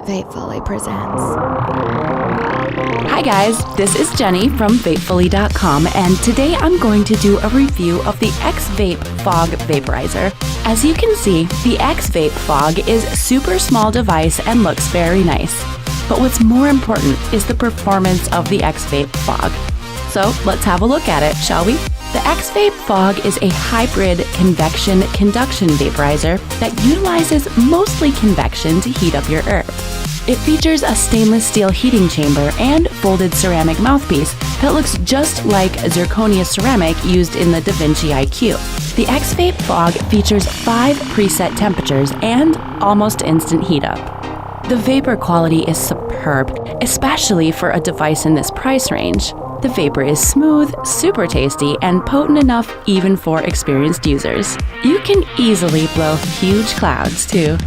VapeFully presents. Hi guys, this is Jenny from VapeFully.com, and today I'm going to do a review of the XVape Fog Vaporizer. As you can see, the XVape Fog is a super small device and looks very nice. But what's more important is the performance of the XVape Fog. So let's have a look at it, shall we? The XVape Fog is a hybrid convection-conduction vaporizer that utilizes mostly convection to heat up your herb. It features a stainless steel heating chamber and folded ceramic mouthpiece that looks just like zirconia ceramic used in the DaVinci IQ. The XVape Fog features 5 preset temperatures and almost instant heat up. The vapor quality is superb, especially for a device in this price range. The vapor is smooth, super tasty, and potent enough even for experienced users. You can easily blow huge clouds too.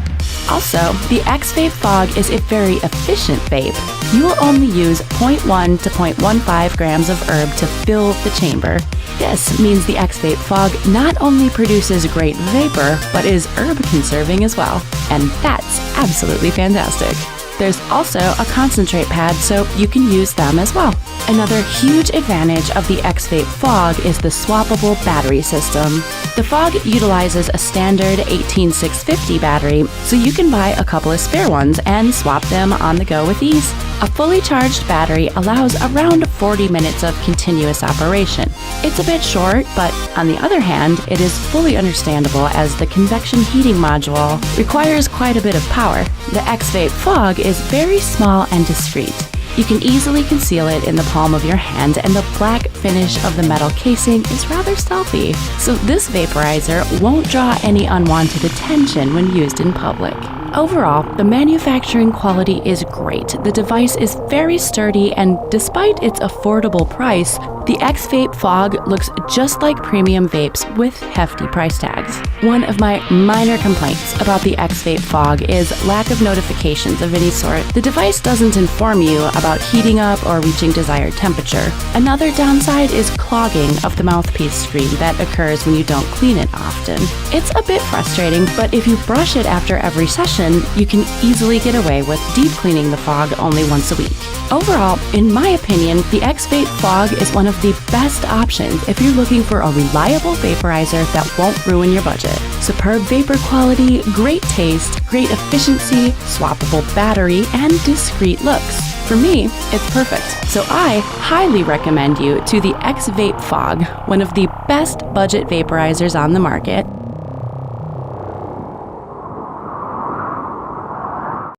Also, the XVape Fog is a very efficient vape. You will only use 0.1 to 0.15 grams of herb to fill the chamber. This means the XVape Fog not only produces great vapor, but is herb conserving as well. And that's absolutely fantastic. There's also a concentrate pad, so you can use them as well. Another huge advantage of the XVape Fog is the swappable battery system. The Fog utilizes a standard 18650 battery, so you can buy a couple of spare ones and swap them on the go with ease. A fully charged battery allows around 40 minutes of continuous operation. It's a bit short, but on the other hand, it is fully understandable as the convection heating module requires quite a bit of power. The XVape Fog is very small and discreet. You can easily conceal it in the palm of your hand, and the black finish of the metal casing is rather stealthy, so this vaporizer won't draw any unwanted attention when used in public. Overall, the manufacturing quality is great. The device is very sturdy, and despite its affordable price, the XVape Fog looks just like premium vapes with hefty price tags. One of my minor complaints about the XVape Fog is lack of notifications of any sort. The device doesn't inform you about heating up or reaching desired temperature. Another downside is clogging of the mouthpiece screen that occurs when you don't clean it often. It's a bit frustrating, but if you brush it after every session, you can easily get away with deep cleaning the Fog only once a week. Overall, in my opinion, the XVape Fog is one of the best options if you're looking for a reliable vaporizer that won't ruin your budget. Superb vapor quality, great taste, great efficiency, swappable battery, and discreet looks. For me, it's perfect. So I highly recommend you to the XVape Fog, one of the best budget vaporizers on the market.